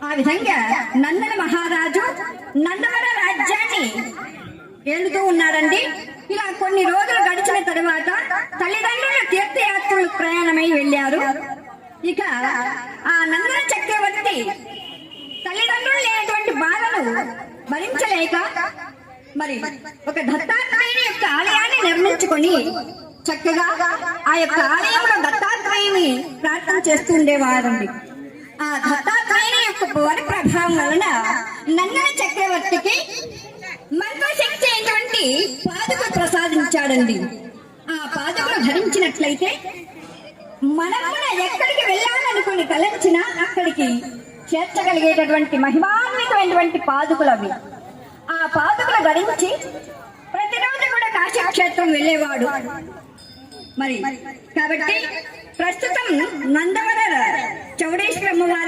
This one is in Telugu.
ఆ విధంగా నందన మహారాజు నందవర రాజ్యాన్ని ఏలుతూ ఉన్నాడండి. ఇలా కొన్ని రోజులు గడిచిన తరువాత తల్లిదండ్రులు తీర్థయాత్రలకు ప్రయాణమై వెళ్ళారు. ఇక ఆ నందన చక్రవర్తి తల్లిదండ్రులు లేనటువంటి బాధను భరించలేక మరి ఒక దత్తాత్రేయుని యొక్క ఆలయాన్ని నిర్మించుకొని చక్కగా ఆ యొక్క ఆలయంలో దత్తాత్రేయుని ప్రార్థన చేస్తూ ఉండేవారండి. ఆ దత్తాత్రేయుని యొక్క వరి ప్రభావం వలన నందన చక్రవర్తికి మంత్రశక్తి అయినటువంటి పాదుకలు ప్రసాదించాడండి. ఆ పాదుకలు ధరించినట్లయితే మనమున ఎక్కడికి వెళ్ళాలనుకుని తలంచినా అక్కడికి చేర్చగలిగేటటువంటి మహిమాన్వితమైనటువంటి పాదుకలు అవి. ఆ పాదుకలు ధరించి ప్రతిరోజు కూడా కాశీక్షేత్రం వెళ్ళేవాడు. మరి కాబట్టి ప్రస్తుతం నందవర చౌడేశ్వరమ్మ వారి